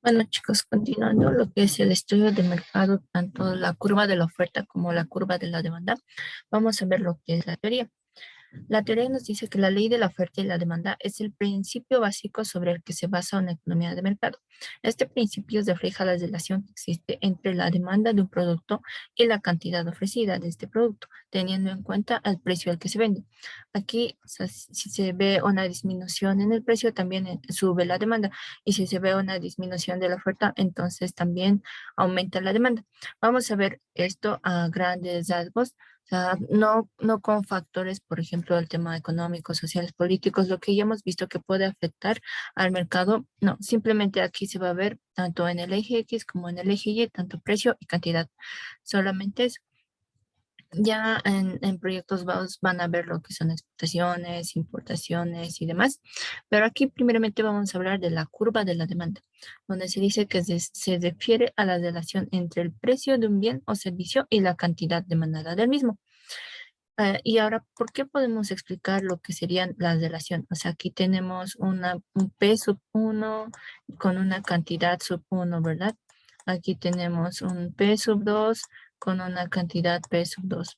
Bueno, chicos, continuando lo que es el estudio de mercado, tanto la curva de la oferta como la curva de la demanda, vamos a ver lo que es la teoría. La teoría nos dice que la ley de la oferta y la demanda es el principio básico sobre el que se basa una economía de mercado. Este principio refleja la relación que existe entre la demanda de un producto y la cantidad ofrecida de este producto, teniendo en cuenta el precio al que se vende. Aquí, o sea, si se ve una disminución en el precio, también sube la demanda. Y si se ve una disminución de la oferta, entonces también aumenta la demanda. Vamos a ver esto a grandes rasgos. O sea, no con factores, por ejemplo, el tema económico, sociales, políticos, lo que ya hemos visto que puede afectar al mercado. No, simplemente aquí se va a ver tanto en el eje X como en el eje Y, tanto precio y cantidad. Solamente eso. Ya en proyectos van a ver lo que son exportaciones, importaciones y demás. Pero aquí primeramente vamos a hablar de la curva de la demanda, donde se dice que se refiere a la relación entre el precio de un bien o servicio y la cantidad demandada del mismo. Y ahora, ¿por qué podemos explicar lo que serían las relaciones? O sea, aquí tenemos un P sub uno con una cantidad sub uno, ¿verdad? Aquí tenemos un P sub 2 con una cantidad P sub 2.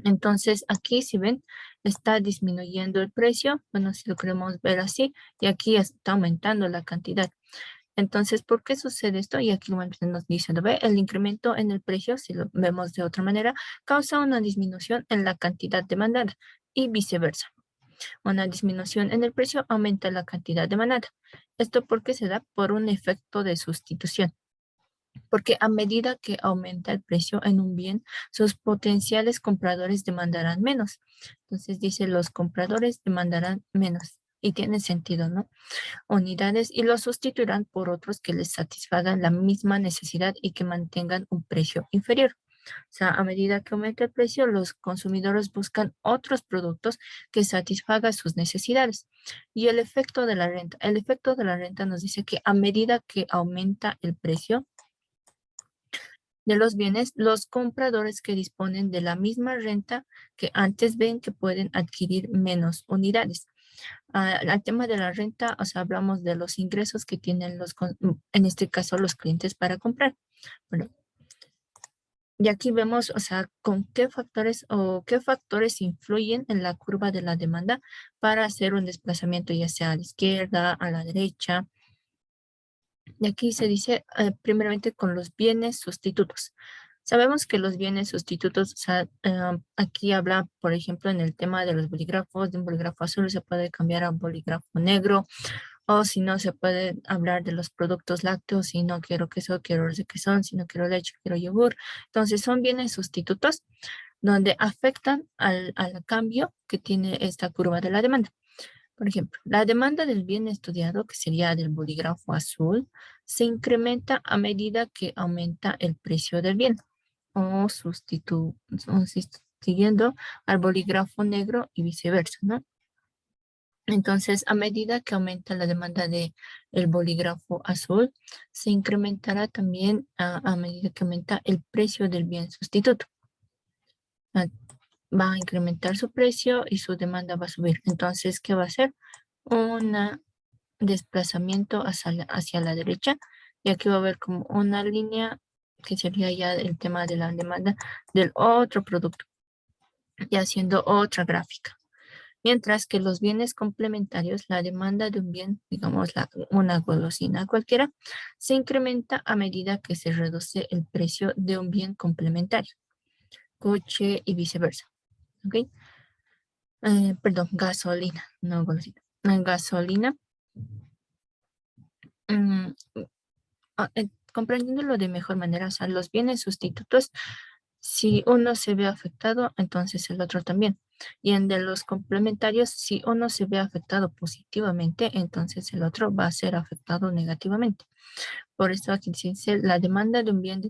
Entonces, aquí, si ven, está disminuyendo el precio. Bueno, si lo queremos ver así, y aquí está aumentando la cantidad. Entonces, ¿por qué sucede esto? Y aquí nos dice, ¿no ve? El incremento en el precio, si lo vemos de otra manera, causa una disminución en la cantidad demandada y viceversa. Una disminución en el precio aumenta la cantidad demandada. ¿Esto por qué se da? Por un efecto de sustitución. Porque a medida que aumenta el precio en un bien, sus potenciales compradores demandarán menos. Entonces dice, los compradores demandarán menos. Y tiene sentido, ¿no? Unidades y los sustituirán por otros que les satisfagan la misma necesidad y que mantengan un precio inferior. O sea, a medida que aumenta el precio, los consumidores buscan otros productos que satisfagan sus necesidades. Y el efecto de la renta. El efecto de la renta nos dice que a medida que aumenta el precio de los bienes, los compradores que disponen de la misma renta que antes ven que pueden adquirir menos unidades. Al tema de la renta, o sea, hablamos de los ingresos que tienen en este caso, los clientes para comprar. Bueno, y aquí vemos, o sea, con qué factores o qué factores influyen en la curva de la demanda para hacer un desplazamiento, ya sea a la izquierda, a la derecha. Y aquí se dice, primeramente, con los bienes sustitutos. Sabemos que los bienes sustitutos, o sea, aquí habla, por ejemplo, en el tema de los bolígrafos, de un bolígrafo azul se puede cambiar a un bolígrafo negro, o si no, se puede hablar de los productos lácteos, si no quiero queso, quiero requesón, si no quiero leche, quiero yogur. Entonces, son bienes sustitutos donde afectan al cambio que tiene esta curva de la demanda. Por ejemplo, la demanda del bien estudiado, que sería del bolígrafo azul, se incrementa a medida que aumenta el precio del bien o sustituyendo al bolígrafo negro y viceversa, ¿no? Entonces, a medida que aumenta la demanda de el bolígrafo azul, se incrementará también a medida que aumenta el precio del bien sustituto. Ah, Va a incrementar su precio y su demanda va a subir. Entonces, ¿qué va a hacer? Un desplazamiento hacia la derecha. Y aquí va a haber como una línea que sería ya el tema de la demanda del otro producto, y haciendo otra gráfica. Mientras que los bienes complementarios, la demanda de un bien, digamos una golosina cualquiera, se incrementa a medida que se reduce el precio de un bien complementario, coche y viceversa. ¿Ok? Perdón, gasolina, no golosina. Gasolina. mm, Comprendiéndolo de mejor manera, o sea, los bienes sustitutos, si uno se ve afectado, entonces el otro también. Y en de los complementarios, si uno se ve afectado positivamente, entonces el otro va a ser afectado negativamente. Por esto aquí dice, la demanda de un bien,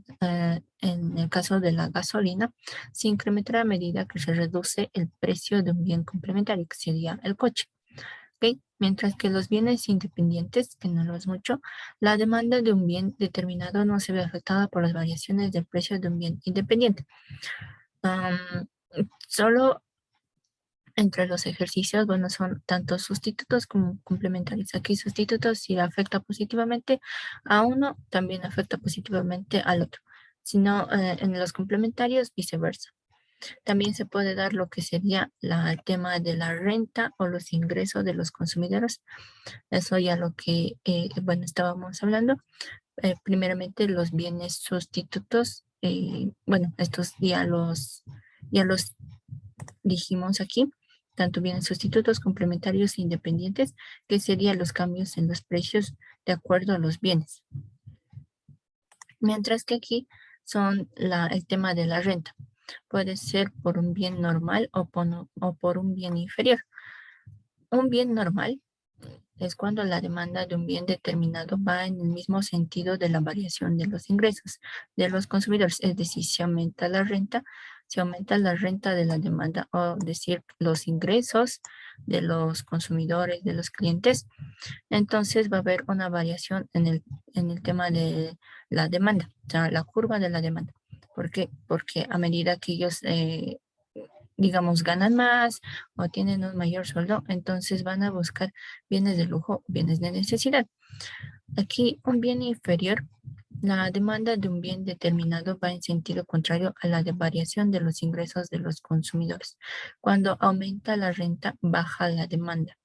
en el caso de la gasolina, se incrementará a medida que se reduce el precio de un bien complementario, que sería el coche. ¿Ok? Mientras que los bienes independientes, que no lo es mucho, la demanda de un bien determinado no se ve afectada por las variaciones del precio de un bien independiente. Am, Solo entre los ejercicios, bueno, son tanto sustitutos como complementarios. Aquí sustitutos, si afecta positivamente a uno, también afecta positivamente al otro. Si no, en los complementarios, viceversa. También se puede dar lo que sería el tema de la renta o los ingresos de los consumidores. Eso ya lo que, bueno, estábamos hablando. Primeramente, los bienes sustitutos. Bueno, estos ya los dijimos aquí, tanto bienes sustitutos, complementarios e independientes, que serían los cambios en los precios de acuerdo a los bienes. Mientras que aquí son el tema de la renta. Puede ser por un bien normal o por un bien inferior. Un bien normal es cuando la demanda de un bien determinado va en el mismo sentido de la variación de los ingresos de los consumidores. Es decir, si aumenta la renta de la demanda, o decir, los ingresos de los consumidores, de los clientes, entonces va a haber una variación en el tema de la demanda, o sea, la curva de la demanda. ¿Por qué? Porque a medida que ellos digamos, ganan más o tienen un mayor sueldo, entonces van a buscar bienes de lujo, bienes de necesidad. Aquí, un bien inferior, la demanda de un bien determinado va en sentido contrario a la de variación de los ingresos de los consumidores. Cuando aumenta la renta, baja la demanda.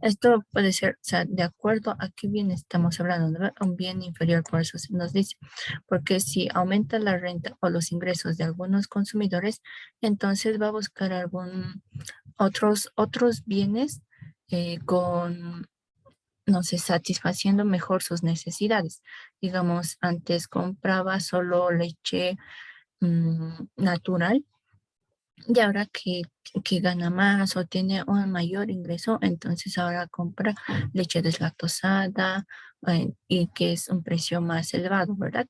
Esto puede ser, o sea, de acuerdo a qué bien estamos hablando, ¿no? Un bien inferior, por eso se nos dice, porque si aumenta la renta o los ingresos de algunos consumidores, entonces va a buscar otros bienes con, no sé, satisfaciendo mejor sus necesidades. Digamos, antes compraba solo leche natural, y ahora que gana más o tiene un mayor ingreso, entonces ahora compra leche deslactosada, y que es un precio más elevado, ¿verdad?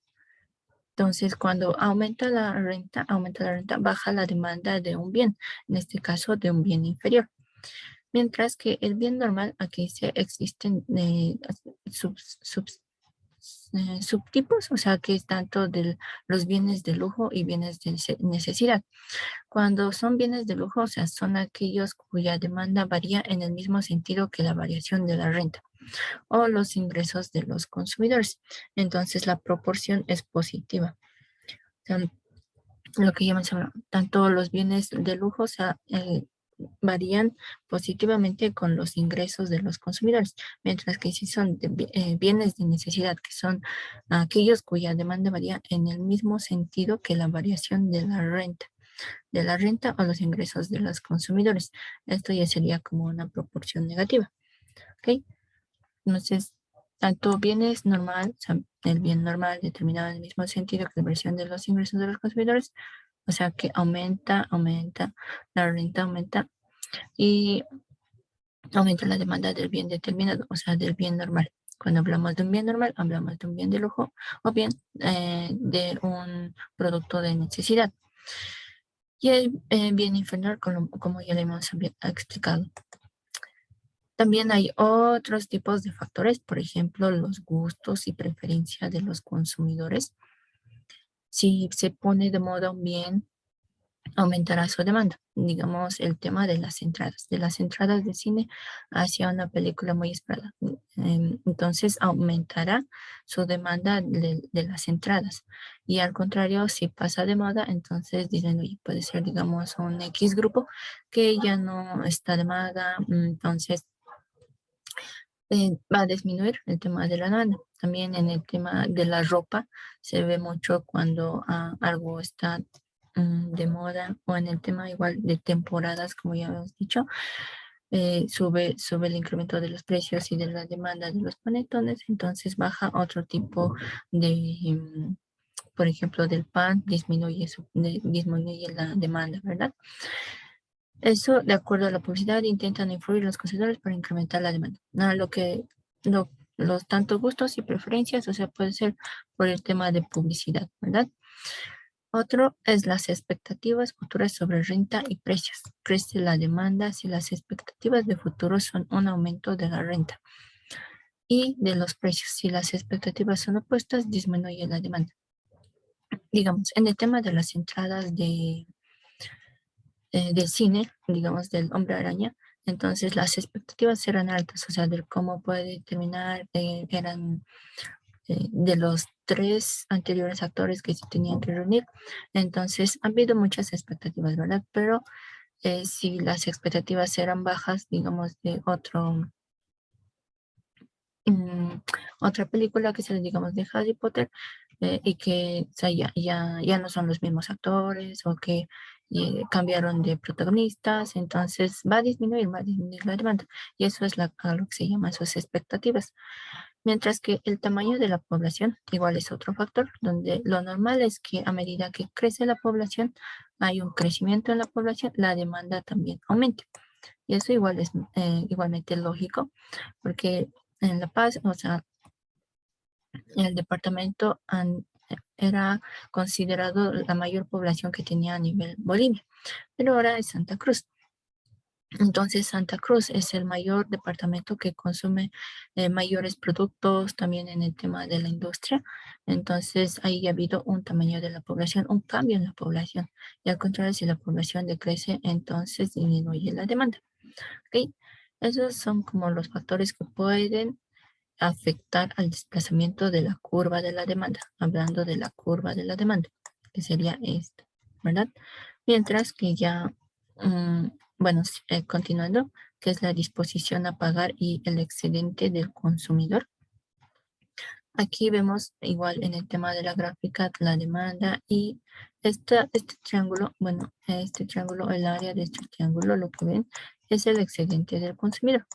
Entonces, cuando aumenta la renta, baja la demanda de un bien, en este caso de un bien inferior. Mientras que el bien normal, aquí existen subtipos, o sea, que es tanto de los bienes de lujo y bienes de necesidad. Cuando son bienes de lujo, o sea, son aquellos cuya demanda varía en el mismo sentido que la variación de la renta o los ingresos de los consumidores. Entonces, la proporción es positiva. O sea, lo que ya mencioné, tanto los bienes de lujo, o sea, varían positivamente con los ingresos de los consumidores, mientras que si son bienes de necesidad, que son aquellos cuya demanda varía en el mismo sentido que la variación de la renta o los ingresos de los consumidores. Esto ya sería como una proporción negativa. ¿Ok? Entonces, tanto bienes normal, o sea, el bien normal determinado en el mismo sentido que la variación de los ingresos de los consumidores, o sea que aumenta, la renta aumenta y aumenta la demanda del bien determinado, o sea, del bien normal. Cuando hablamos de un bien normal, hablamos de un bien de lujo o bien de un producto de necesidad. Y el bien inferior, como ya le hemos explicado. También hay otros tipos de factores, por ejemplo, los gustos y preferencias de los consumidores. Si se pone de moda un bien, aumentará su demanda. Digamos, el tema de las entradas de cine hacia una película muy esperada. Entonces, aumentará su demanda de las entradas. Y al contrario, si pasa de moda, entonces dicen, oye, puede ser, digamos, un X grupo que ya no está de moda, entonces va a disminuir el tema de la demanda. También en el tema de la ropa se ve mucho cuando algo está de moda, o en el tema igual de temporadas, como ya hemos dicho, sube el incremento de los precios y de la demanda de los panetones, entonces baja otro tipo de, por ejemplo, del pan, disminuye la demanda, ¿verdad? Eso, de acuerdo a la publicidad, intentan influir los consumidores para incrementar la demanda. Los tanto gustos y preferencias, o sea, puede ser por el tema de publicidad, ¿verdad? Otro es las expectativas futuras sobre renta y precios. Crece la demanda si las expectativas de futuro son un aumento de la renta y de los precios. Si las expectativas son opuestas, disminuye la demanda. Digamos, en el tema de las entradas del cine, digamos, del Hombre Araña. Entonces las expectativas eran altas, o sea, de cómo puede terminar, eran de los tres anteriores actores que se tenían que reunir. Entonces, ha habido muchas expectativas, ¿verdad? Pero si las expectativas eran bajas, digamos, de mm, otra película que se digamos, de Harry Potter, y que o sea, ya no son los mismos actores o que cambiaron de protagonistas, entonces va a disminuir la demanda. Y eso es a lo que se llama sus expectativas. Mientras que el tamaño de la población igual es otro factor, donde lo normal es que a medida que crece la población, hay un crecimiento en la población, la demanda también aumenta. Y eso igual es igualmente lógico, porque en La Paz, o sea, el departamento era considerado la mayor población que tenía a nivel Bolivia, pero ahora es Santa Cruz. Entonces, Santa Cruz es el mayor departamento que consume mayores productos también en el tema de la industria. Entonces, ahí ha habido un tamaño de la población, un cambio en la población. Y al contrario, si la población decrece, entonces disminuye la demanda. ¿Ok? Esos son como los factores que pueden afectar al desplazamiento de la curva de la demanda, hablando de la curva de la demanda, que sería esta, ¿verdad? Mientras que ya, bueno, continuando, que es la disposición a pagar y el excedente del consumidor. Aquí vemos igual en el tema de la gráfica la demanda y este triángulo, bueno, este triángulo, el área de este triángulo, lo que ven es el excedente del consumidor.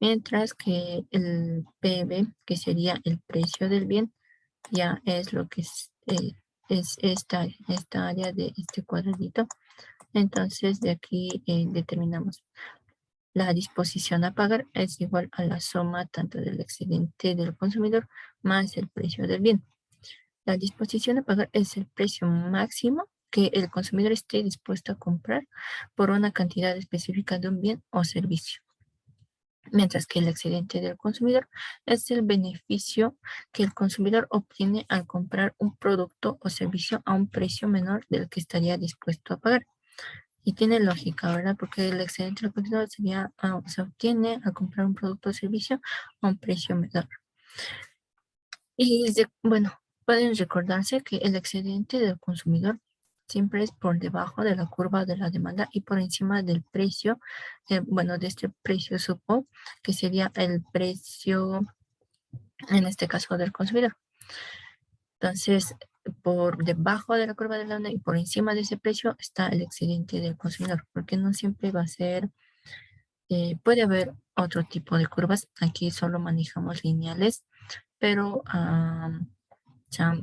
Mientras que el PB, que sería el precio del bien, ya es lo que es esta área de este cuadradito. Entonces de aquí determinamos la disposición a pagar es igual a la suma tanto del excedente del consumidor más el precio del bien. La disposición a pagar es el precio máximo que el consumidor esté dispuesto a comprar por una cantidad específica de un bien o servicio, mientras que el excedente del consumidor es el beneficio que el consumidor obtiene al comprar un producto o servicio a un precio menor del que estaría dispuesto a pagar. Y tiene lógica, ¿verdad? Porque el excedente del consumidor sería, se obtiene al comprar un producto o servicio a un precio menor. Y bueno, pueden recordarse que el excedente del consumidor siempre es por debajo de la curva de la demanda y por encima del precio, bueno, de este precio supo, que sería el precio, en este caso, del consumidor. Entonces, por debajo de la curva de la demanda y por encima de ese precio está el excedente del consumidor, porque no siempre va a ser, puede haber otro tipo de curvas. Aquí solo manejamos lineales, pero ya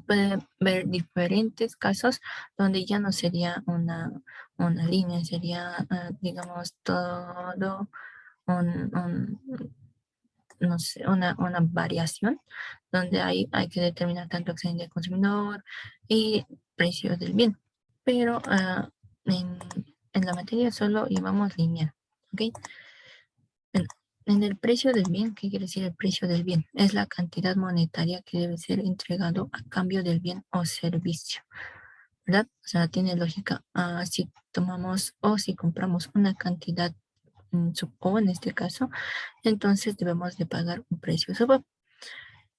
puede haber diferentes casos donde ya no sería una línea, sería, digamos, todo no sé, una variación donde hay que determinar tanto excedente del consumidor y precio del bien. Pero en la materia solo llevamos lineal, ¿ok? En, en el precio del bien, ¿qué quiere decir el precio del bien? Es la cantidad monetaria que debe ser entregado a cambio del bien o servicio, ¿verdad? O sea, tiene lógica. Si tomamos o si compramos una cantidad, o en este caso, entonces debemos de pagar un precio sub.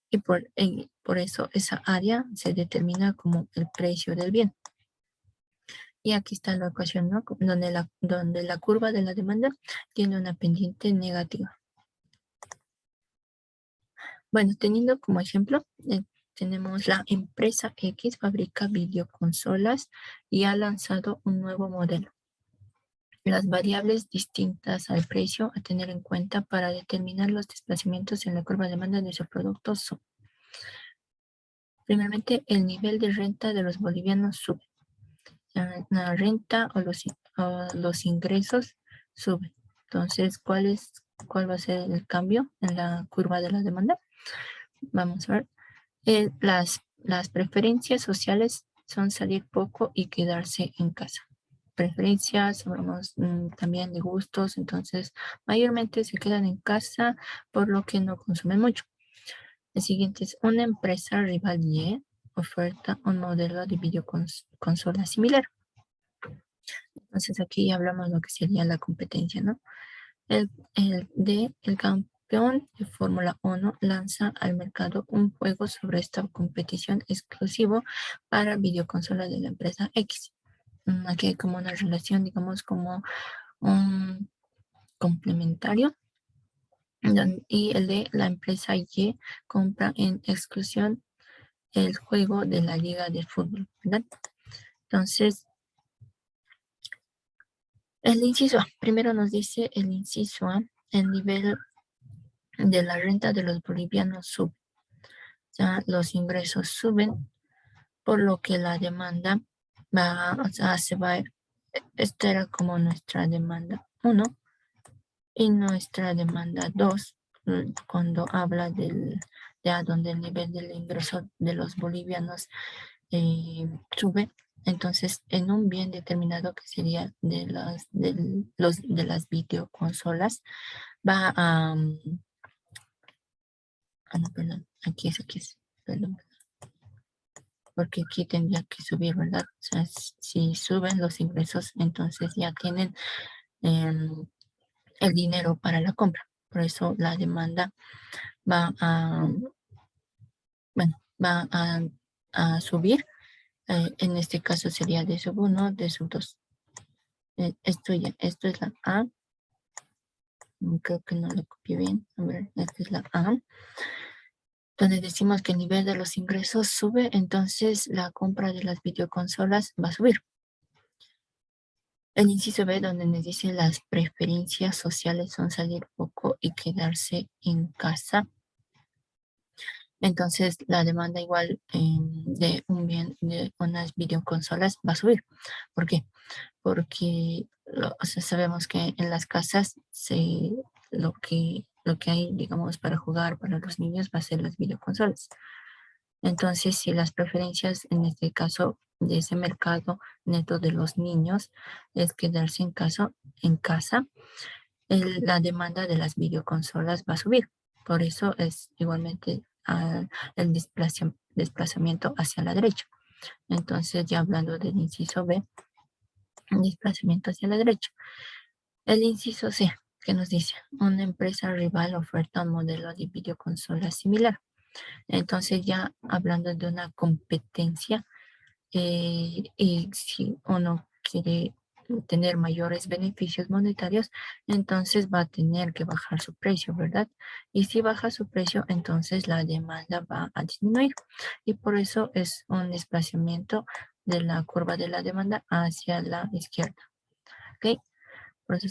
Y por eso esa área se determina como el precio del bien. Y aquí está la ecuación, ¿no? Donde la curva de la demanda tiene una pendiente negativa. Bueno, teniendo como ejemplo, tenemos la empresa X fabrica videoconsolas y ha lanzado un nuevo modelo. Las variables distintas al precio a tener en cuenta para determinar los desplazamientos en la curva de demanda de su producto son, primeramente, el nivel de renta de los bolivianos sube. La renta o los ingresos suben. Entonces, ¿cuál va a ser el cambio en la curva de la demanda? Vamos a ver. Las preferencias sociales son salir poco y quedarse en casa. Preferencias, hablamos también de gustos, entonces mayormente se quedan en casa por lo que no consumen mucho. El siguiente es una empresa rival Y oferta un modelo de videoconsola similar. Entonces aquí ya hablamos de lo que sería la competencia, ¿no? El campeón de Fórmula 1 lanza al mercado un juego sobre esta competición exclusivo para videoconsolas de la empresa X. Aquí hay como una relación, digamos, como un complementario. Y el de la empresa Y compra en exclusión el juego de la Liga de Fútbol, ¿verdad? Entonces, el inciso A, primero nos dice el inciso A, el nivel de la renta de los bolivianos sube, ya los ingresos suben, por lo que la demanda va, o sea, se va, esta era como nuestra demanda 1 y nuestra demanda 2, cuando habla de a donde el nivel del ingreso de los bolivianos sube. Entonces, en un bien determinado que sería de las videoconsolas, va a... no, perdón, aquí es, perdón, porque aquí tendría que subir, ¿verdad? O sea, si suben los ingresos, entonces ya tienen em, el dinero para la compra. Por eso la demanda va a, bueno, a subir. En este caso sería de sub 1, de sub 2. Esto es la A. Creo que no lo copié bien. A ver, esta es la A. Donde decimos que el nivel de los ingresos sube, entonces la compra de las videoconsolas va a subir. El inciso B, donde nos dice las preferencias sociales son salir poco y quedarse en casa. Entonces la demanda igual de un bien de unas videoconsolas va a subir. ¿Por qué? Porque o sea, sabemos que en las casas lo que hay, digamos, para jugar para los niños va a ser las videoconsolas. Entonces, si las preferencias en este caso de ese mercado neto de los niños es quedarse en casa, la demanda de las videoconsolas va a subir. Por eso es igualmente el desplazamiento hacia la derecha. Entonces, ya hablando del inciso B, desplazamiento hacia la derecha. El inciso C, que nos dice, una empresa rival oferta un modelo de videoconsola similar. Entonces, ya hablando de una competencia, y si uno quiere tener mayores beneficios monetarios, entonces va a tener que bajar su precio, ¿verdad? Y si baja su precio, entonces la demanda va a disminuir. Y por eso es un desplazamiento de la curva de la demanda hacia la izquierda, ¿ok? Por eso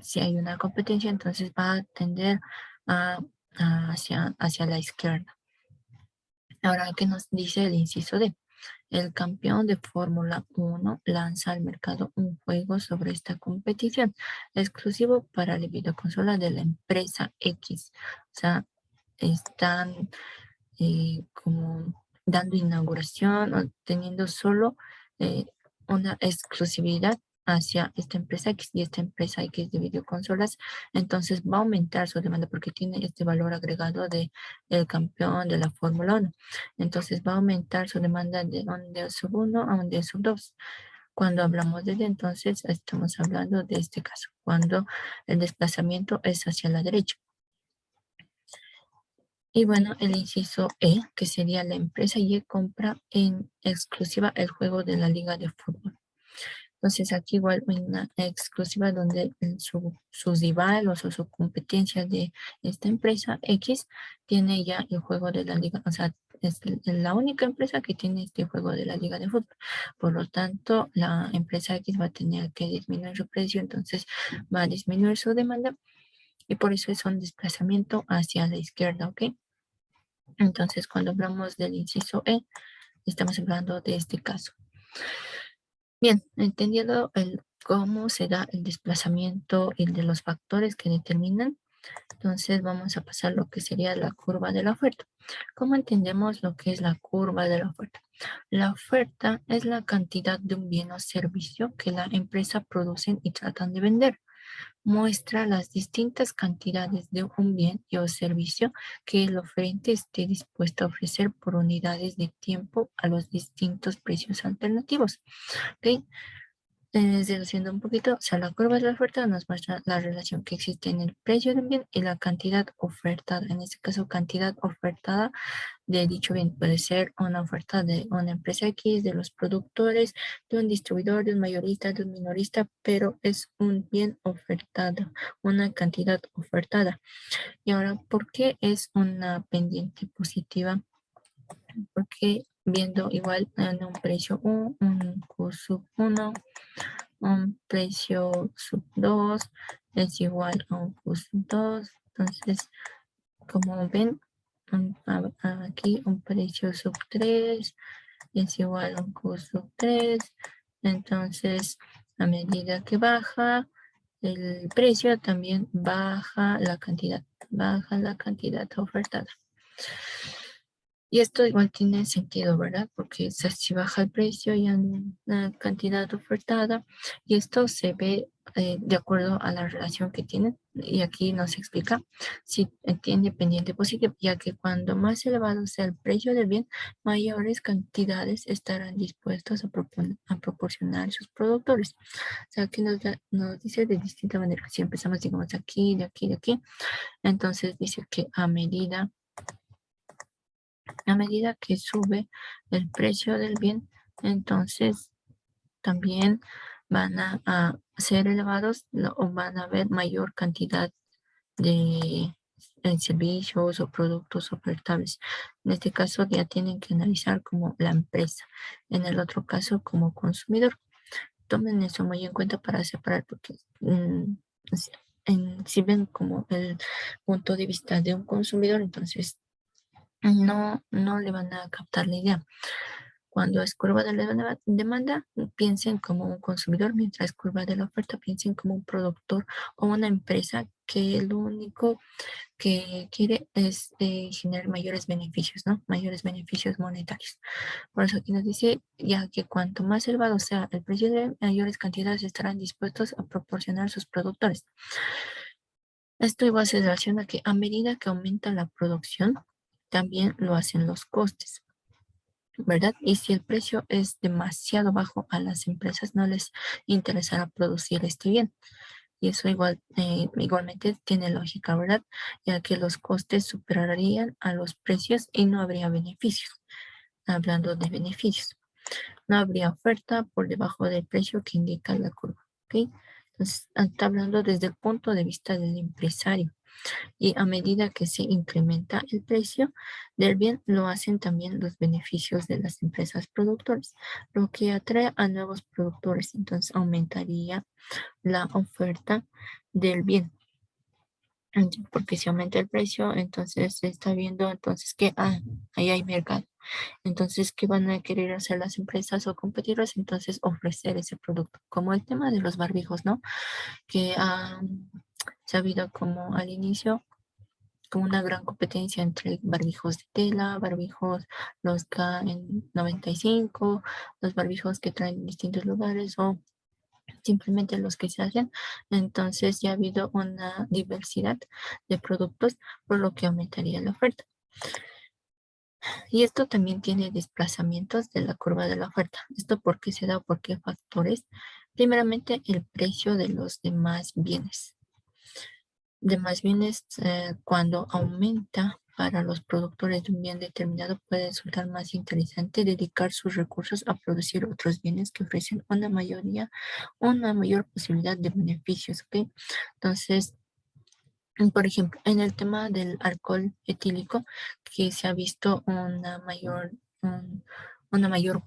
si hay una competencia, entonces va a tender a, hacia la izquierda. Ahora, ¿qué nos dice el inciso D? El campeón de Fórmula 1 lanza al mercado un juego sobre esta competición, exclusivo para la videoconsola de la empresa X. O sea, están como dando inauguración o teniendo solo eh, una exclusividad hacia esta empresa X y esta empresa X de videoconsolas, entonces va a aumentar su demanda porque tiene este valor agregado de el campeón de la Fórmula 1. Entonces va a aumentar su demanda de un de sub 1 a un de sub 2. Cuando hablamos de entonces, estamos hablando de este caso, cuando el desplazamiento es hacia la derecha. Y bueno, el inciso E, que sería la empresa Y compra en exclusiva el juego de la Liga de Fútbol. Entonces aquí igual una exclusiva donde sus rivales o su competencia de esta empresa X tiene ya el juego de la liga, o sea, es la única empresa que tiene este juego de la liga de fútbol. Por lo tanto, la empresa X va a tener que disminuir su precio, entonces va a disminuir su demanda y por eso es un desplazamiento hacia la izquierda, ¿ok? Entonces, cuando hablamos del inciso E, estamos hablando de este caso. Bien, entendiendo cómo se da el desplazamiento y de los factores que determinan, entonces vamos a pasar lo que sería la curva de la oferta. ¿Cómo entendemos lo que es la curva de la oferta? La oferta es la cantidad de un bien o servicio que la empresa producen y tratan de vender. Muestra las distintas cantidades de un bien y o servicio que el oferente esté dispuesto a ofrecer por unidades de tiempo a los distintos precios alternativos. ¿Ok? Deduciendo un poquito, o sea, la curva de la oferta nos muestra la relación que existe en el precio del bien y la cantidad ofertada. En este caso, cantidad ofertada de dicho bien puede ser una oferta de una empresa X, de los productores, de un distribuidor, de un mayorista, de un minorista, pero es un bien ofertado, una cantidad ofertada. Y ahora, ¿por qué es una pendiente positiva? Porque viendo igual en un precio U, un Q sub 1, un precio sub 2 es igual a un Q sub 2. Entonces, como ven, aquí un precio sub 3 es igual a un Q sub 3. Entonces, a medida que baja el precio, también baja la cantidad ofertada. Y esto igual tiene sentido, ¿verdad? Porque si baja el precio y en la cantidad ofertada, y esto se ve de acuerdo a la relación que tienen. Y aquí nos explica si tiene pendiente positivo, ya que cuando más elevado sea el precio del bien, mayores cantidades estarán dispuestos a proporcionar sus productores. O sea, aquí nos dice de distinta manera. Si empezamos, digamos, aquí, de aquí, de aquí, entonces dice que a medida que sube el precio del bien, entonces también van a ser elevados o van a haber mayor cantidad de servicios o productos ofertables. En este caso ya tienen que analizar como la empresa, en el otro caso como consumidor. Tomen eso muy en cuenta para separar, porque si si ven como el punto de vista de un consumidor, entonces no le van a captar la idea. Cuando es curva de la demanda, piensen como un consumidor, mientras curva de la oferta, piensen como un productor o una empresa que lo único que quiere es generar mayores beneficios, ¿no? Mayores beneficios monetarios. Por eso aquí nos dice ya que cuanto más elevado sea el precio de mayores cantidades estarán dispuestos a proporcionar sus productores. Esto igual se relaciona a que a medida que aumenta la producción, también lo hacen los costes, ¿verdad? Y si el precio es demasiado bajo, a las empresas no les interesará producir este bien. Y eso igualmente tiene lógica, ¿verdad? Ya que los costes superarían a los precios y no habría beneficios. Hablando de beneficios, no habría oferta por debajo del precio que indica la curva, ¿ok? Entonces, está hablando desde el punto de vista del empresario. Y a medida que se incrementa el precio del bien, lo hacen también los beneficios de las empresas productoras, lo que atrae a nuevos productores. Entonces aumentaría la oferta del bien. Porque si aumenta el precio, entonces se está viendo entonces que ahí hay mercado. Entonces, ¿qué van a querer hacer las empresas o competidores? Entonces, ofrecer ese producto, como el tema de los barbijos, ¿no? Que se ha habido como al inicio como una gran competencia entre barbijos de tela, barbijos los KN95, los barbijos que traen en distintos lugares o simplemente los que se hacen. Entonces ya ha habido una diversidad de productos, por lo que aumentaría la oferta. Y esto también tiene desplazamientos de la curva de la oferta. ¿Esto por qué se da o por qué factores? Primeramente, el precio de los demás bienes. Demás bienes, cuando aumenta para los productores de un bien determinado, puede resultar más interesante dedicar sus recursos a producir otros bienes que ofrecen una mayor posibilidad de beneficios, ¿ok? Entonces, por ejemplo, en el tema del alcohol etílico, que se ha visto una mayor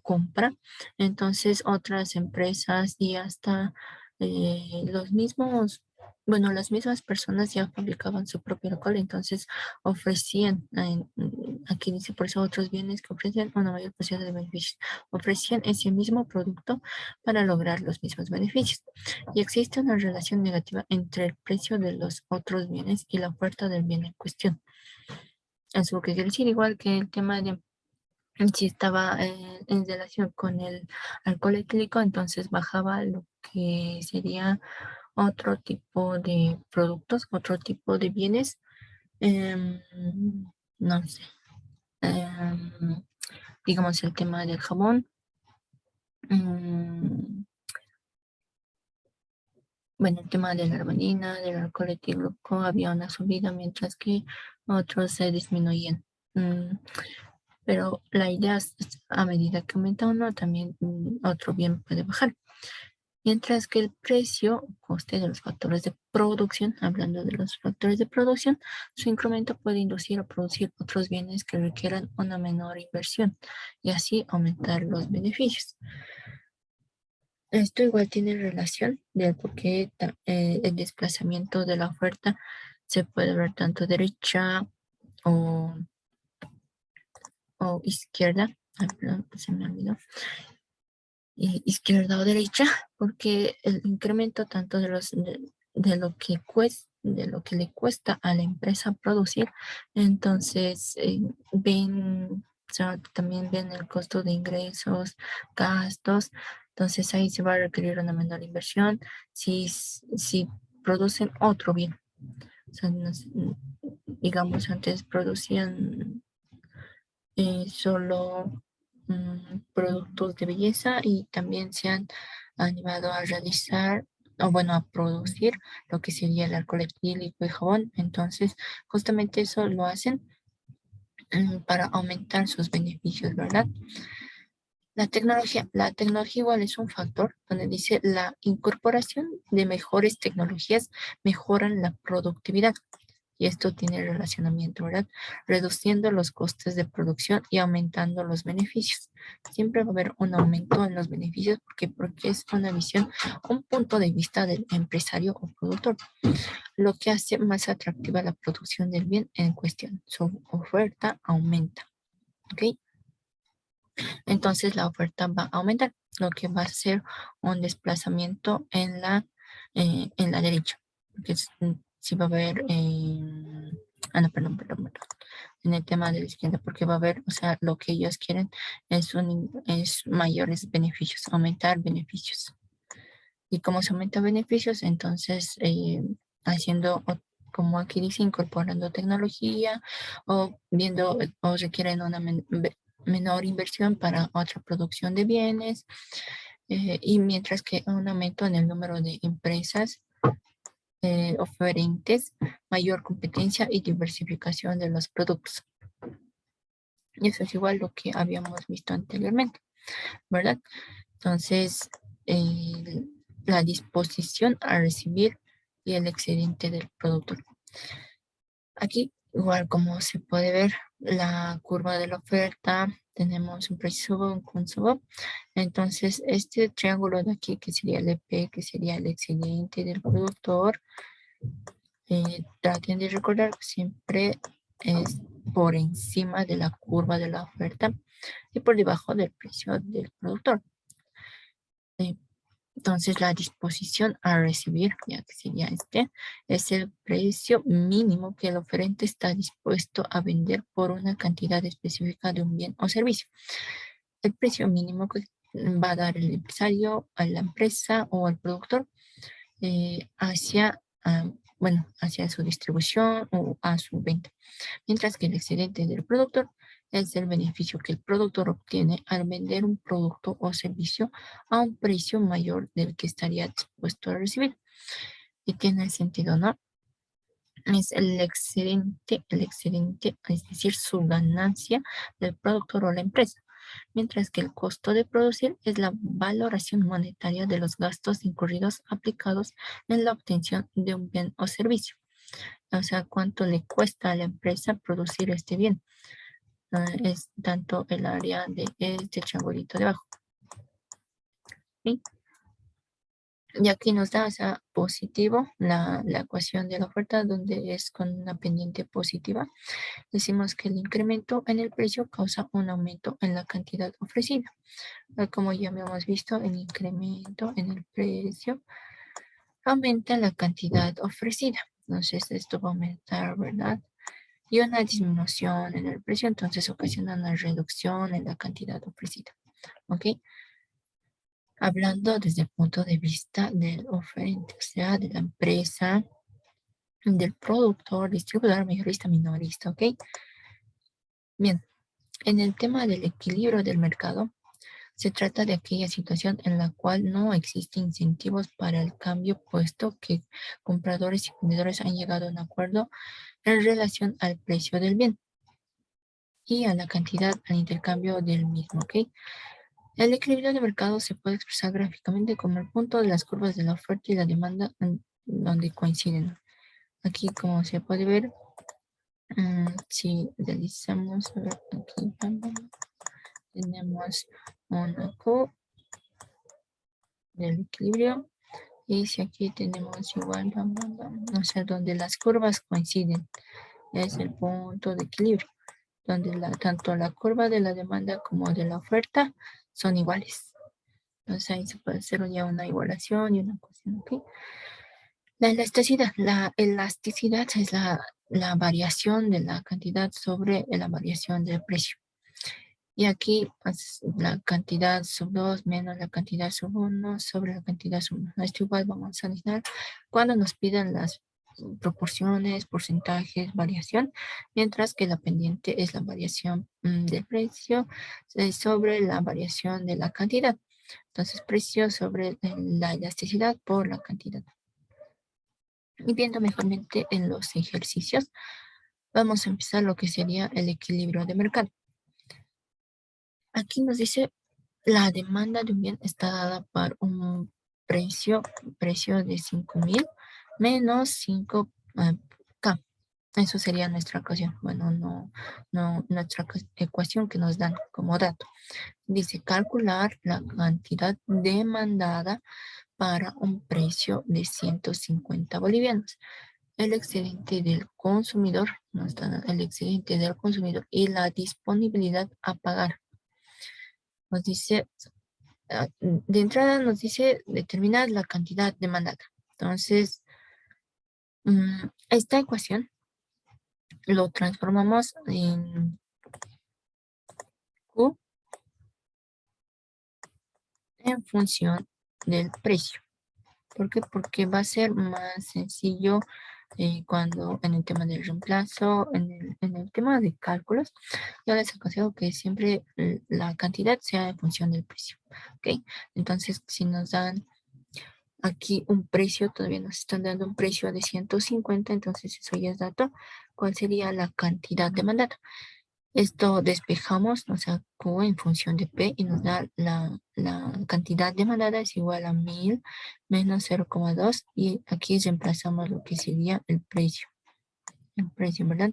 compra, entonces otras empresas y hasta los mismos, bueno, las mismas personas ya fabricaban su propio alcohol, entonces ofrecían, aquí dice por eso otros bienes que ofrecían una mayor posibilidad de beneficios, ofrecían ese mismo producto para lograr los mismos beneficios. Y existe una relación negativa entre el precio de los otros bienes y la oferta del bien en cuestión. Eso que quiere decir, igual que el tema de si estaba en relación con el alcohol etílico, entonces bajaba lo que sería otro tipo de productos, otro tipo de bienes. em, no sé, em, digamos el tema del jabón. mm, bueno, el tema de la arbolina, del alcohol etílico, había una subida, mientras que otros se disminuían. Pero la idea es, a medida que aumenta uno, también otro bien puede bajar. Mientras que el precio o coste de los factores de producción, hablando de los factores de producción, su incremento puede inducir a producir otros bienes que requieran una menor inversión y así aumentar los beneficios. Esto igual tiene relación del por qué el desplazamiento de la oferta se puede ver tanto derecha o, o izquierda. Ay, perdón, se me olvidó. Izquierda o derecha, porque el incremento tanto de lo que cuesta, de lo que le cuesta a la empresa producir, entonces ven, o sea, también ven el costo de ingresos, gastos, entonces ahí se va a requerir una menor inversión si producen otro bien. O sea, digamos, antes producían solo productos de belleza y también se han animado a realizar, o bueno, a producir lo que sería el alcohol etílico y jabón. Entonces, justamente eso lo hacen para aumentar sus beneficios, ¿verdad? La tecnología igual es un factor donde dice la incorporación de mejores tecnologías mejoran la productividad. Y esto tiene relacionamiento, ¿verdad? Reduciendo los costes de producción y aumentando los beneficios. Siempre va a haber un aumento en los beneficios porque es una visión, un punto de vista del empresario o productor, lo que hace más atractiva la producción del bien en cuestión. Su oferta aumenta, ¿ok? Entonces la oferta va a aumentar, lo que va a ser un desplazamiento en la derecha, porque sí va a haber, no, perdón, en el tema de la izquierda, porque va a haber, o sea, lo que ellos quieren es mayores beneficios, aumentar beneficios. Y como se aumenta beneficios, entonces haciendo, como aquí dice, incorporando tecnología o viendo o requieren una menor inversión para otra producción de bienes y mientras que un aumento en el número de empresas oferentes, mayor competencia y diversificación de los productos. Y eso es igual lo que habíamos visto anteriormente, ¿verdad? Entonces, eh, la disposición a recibir y el excedente del productor. Aquí, igual como se puede ver, la curva de la oferta, tenemos un precio subo, un consumo. Entonces, este triángulo de aquí, que sería el EP, que sería el excedente del productor, traten de recordar que siempre es por encima de la curva de la oferta y por debajo del precio del productor. Eh, Entonces, la disposición a recibir, ya que sería este, es el precio mínimo que el oferente está dispuesto a vender por una cantidad específica de un bien o servicio. El precio mínimo que va a dar el empresario a la empresa o al productor hacia su distribución o a su venta, mientras que el excedente del productor es el beneficio que el productor obtiene al vender un producto o servicio a un precio mayor del que estaría dispuesto a recibir. Y tiene sentido, ¿no? Es el excedente, es decir, su ganancia del productor o la empresa, mientras que el costo de producir es la valoración monetaria de los gastos incurridos aplicados en la obtención de un bien o servicio. O sea, cuánto le cuesta a la empresa producir este bien. Es tanto el área de este triangulito de abajo. ¿Sí? Y aquí nos da, o sea, positivo la ecuación de la oferta, donde es con una pendiente positiva. Decimos que el incremento en el precio causa un aumento en la cantidad ofrecida. Como ya habíamos visto, el incremento en el precio aumenta la cantidad ofrecida. Entonces, esto va a aumentar, ¿verdad? Y una disminución en el precio, entonces ocasiona una reducción en la cantidad ofrecida. ¿Ok? Hablando desde el punto de vista del oferente, o sea, de la empresa, del productor, distribuidor, mayorista, minorista, ¿ok? Bien, en el tema del equilibrio del mercado, Se trata de aquella situación en la cual no existen incentivos para el cambio, puesto que compradores y vendedores han llegado a un acuerdo en relación al precio del bien y a la cantidad al intercambio del mismo, ¿ok? El equilibrio de mercado se puede expresar gráficamente como el punto de las curvas de la oferta y la demanda donde coinciden. Aquí, como se puede ver, si realizamos, a ver, aquí tenemos una Q del equilibrio. Y si aquí tenemos igual, o sea, donde las curvas coinciden, es el punto de equilibrio, donde tanto la curva de la demanda como de la oferta son iguales. Entonces ahí se puede hacer ya una igualación y una ecuación, ¿ok? La elasticidad es la variación de la cantidad sobre la variación del precio. Y aquí, pues, la cantidad sub 2 menos la cantidad sub 1 sobre la cantidad sub 1. Esto igual vamos a necesitar cuando nos pidan las proporciones, porcentajes, variación, mientras que la pendiente es la variación del precio sobre la variación de la cantidad. Entonces, precio sobre la elasticidad por la cantidad. Y viendo mejormente en los ejercicios, vamos a empezar lo que sería el equilibrio de mercado. Aquí nos dice la demanda de un bien está dada por un precio de 5,000 menos 5K. Eso sería nuestra ecuación. Bueno, no nuestra ecuación que nos dan como dato. Dice calcular la cantidad demandada para un precio de 150 bolivianos. El excedente del consumidor, nos dan el excedente del consumidor y la disponibilidad a pagar. Nos dice, de entrada nos dice determinar la cantidad demandada. Entonces, esta ecuación lo transformamos en Q en función del precio. ¿Por qué? Porque va a ser más sencillo cuando en el tema del reemplazo, en el tema de cálculos, yo les aconsejo que siempre la cantidad sea en función del precio. ¿Ok? Entonces, si nos dan aquí un precio, todavía nos están dando un precio de 150, entonces eso ya es dato. ¿Cuál sería la cantidad demandada? Esto despejamos, o sea, Q en función de P y nos da la cantidad demandada es igual a 1000 menos 0,2 y aquí reemplazamos lo que sería el precio. El precio, ¿verdad?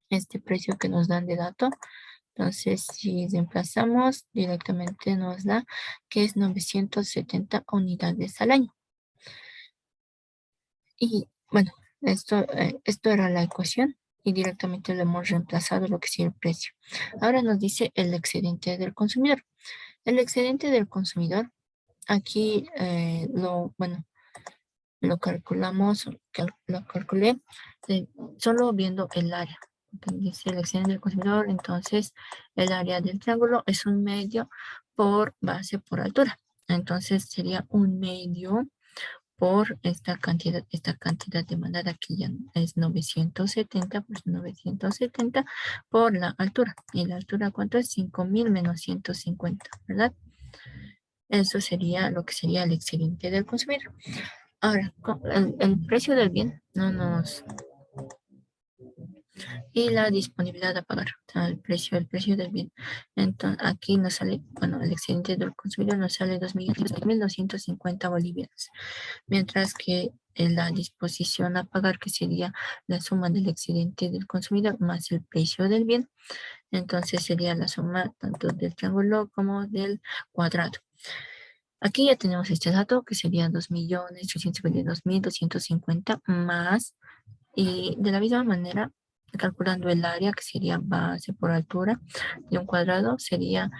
Este precio que nos dan de dato. Entonces, si reemplazamos, directamente nos da que es 970 unidades al año. Y bueno, esto era la ecuación y directamente lo hemos reemplazado lo que es el precio. Ahora nos dice el excedente del consumidor. El excedente del consumidor, aquí lo calculamos, lo calculé solo viendo el área. Dice el excedente del consumidor, entonces el área del triángulo es un medio por base por altura. Entonces sería un medio por esta cantidad demandada aquí ya es 970, pues 970 por la altura. ¿Y la altura cuánto es? 5,000 menos 150, ¿verdad? Eso sería lo que sería el excedente del consumidor. Ahora, el precio del bien no nos... Y la disponibilidad a pagar, o sea, el precio del bien. Entonces, aquí nos sale, bueno, el excedente del consumidor nos sale 2.250 bolivianos, mientras que la disposición a pagar, que sería la suma del excedente del consumidor más el precio del bien, entonces sería la suma tanto del triángulo como del cuadrado. Aquí ya tenemos este dato que sería 2.822.250 más, y de la misma manera, calculando el área, que sería base por altura de un cuadrado, sería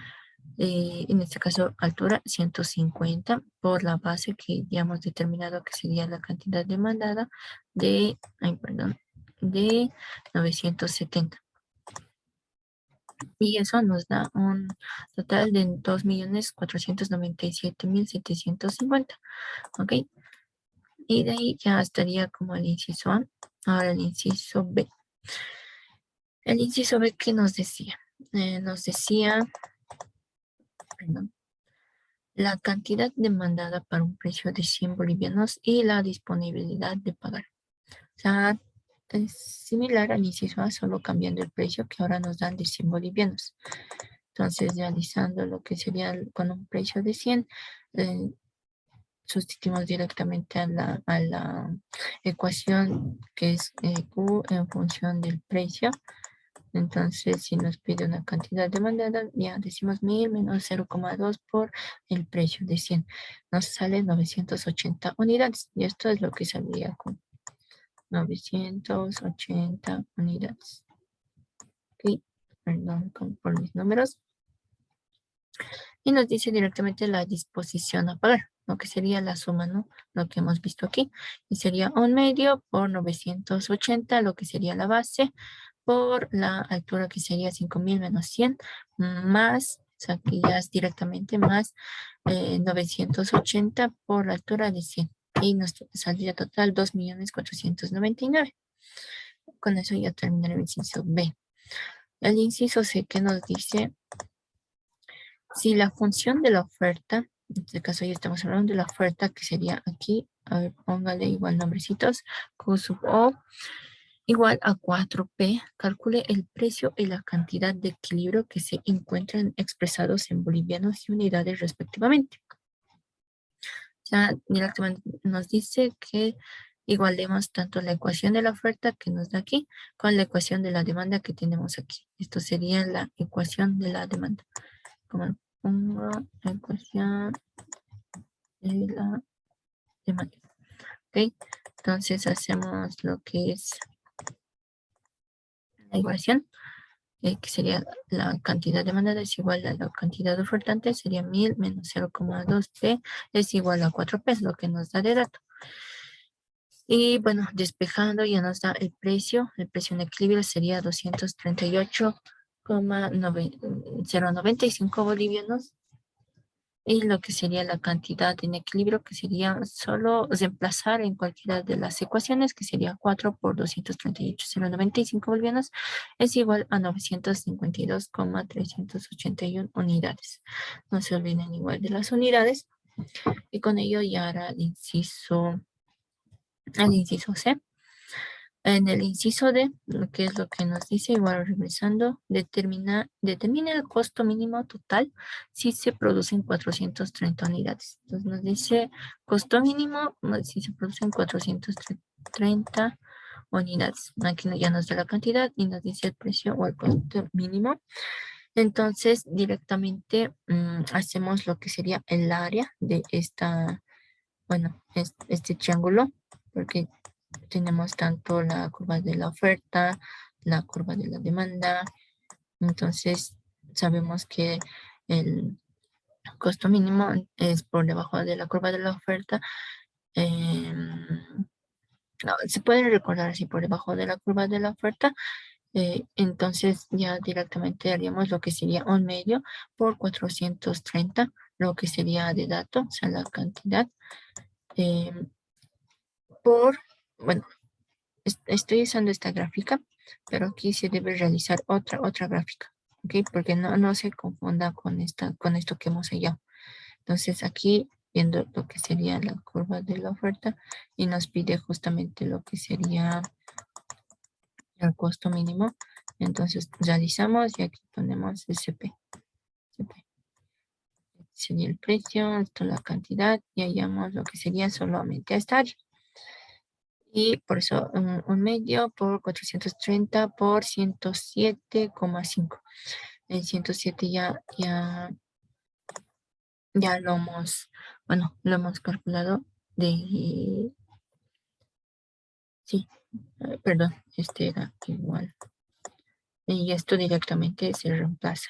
en este caso altura 150 por la base que ya hemos determinado que sería la cantidad demandada de 970. Y eso nos da un total de 2.497.750. ¿Ok? Y de ahí ya estaría como el inciso A. Ahora el inciso B. El inciso B, ¿qué nos decía? Nos decía perdón, la cantidad demandada para un precio de 100 bolivianos y la disponibilidad de pagar. O sea, es similar al inciso A, solo cambiando el precio que ahora nos dan de 100 bolivianos. Entonces, realizando lo que sería con un precio de 100, sustituimos directamente a la ecuación que es Q en función del precio. Entonces, si nos pide una cantidad demandada, ya decimos 1000 menos 0,2 por el precio de 100. Nos sale 980 unidades. Y esto es lo que saldría con 980 unidades. Ok, perdón por mis números. Y nos dice directamente la disposición a pagar, lo que sería la suma, ¿no? Lo que hemos visto aquí. Y sería 1/2 por 980, lo que sería la base, por la altura que sería 5000 menos 100, más, o sea, que ya es directamente más 980 por la altura de 100. Y nos saldría total 2.499.000. Con eso ya terminaré el inciso B. El inciso C que nos dice si la función de la oferta, en este caso ya estamos hablando de la oferta que sería aquí, a ver, póngale igual nombrecitos, Q sub O igual a 4P, calcule el precio y la cantidad de equilibrio que se encuentran expresados en bolivianos y unidades respectivamente. Ya directamente nos dice que igualemos tanto la ecuación de la oferta que nos da aquí con la ecuación de la demanda que tenemos aquí. Esto sería la ecuación de la demanda. Como pongo la ecuación de la demanda. ¿Ok? Entonces hacemos lo que es la ecuación, que sería la cantidad demandada es igual a la cantidad ofertante, sería 1000 menos 0,2P es igual a 4P, es lo que nos da de dato. Y bueno, despejando ya nos da el precio en equilibrio sería 238,095 bolivianos. Y lo que sería la cantidad en equilibrio, que sería solo reemplazar en cualquiera de las ecuaciones, que sería 4 por 238,095 bolivianos, es igual a 952,381 unidades. No se olviden igual de las unidades. Y con ello ya hará el inciso C. En el inciso D, lo que es lo que nos dice, igual regresando, determina el costo mínimo total si se producen 430 unidades. Entonces nos dice costo mínimo si se producen 430 unidades. Aquí ya nos da la cantidad y nos dice el precio o el costo mínimo. Entonces directamente hacemos lo que sería el área de este triángulo, porque tenemos tanto la curva de la oferta, la curva de la demanda. Entonces, sabemos que el costo mínimo es por debajo de la curva de la oferta. No, se puede recordar así por debajo de la curva de la oferta. Entonces, ya directamente haríamos lo que sería 1/2 por 430, lo que sería de dato, o sea, la cantidad. Bueno, estoy usando esta gráfica, pero aquí se debe realizar otra gráfica, ¿ok? Porque no se confunda con esto que hemos hallado. Entonces aquí, viendo lo que sería la curva de la oferta, y nos pide justamente lo que sería el costo mínimo. Entonces realizamos y aquí ponemos SP. Sería el precio, esto la cantidad, y hallamos lo que sería solamente esta área. Y por eso 1/2 por 430 por 107,5. El 107 ya lo hemos calculado de, sí, perdón, este era igual. Y esto directamente se reemplaza.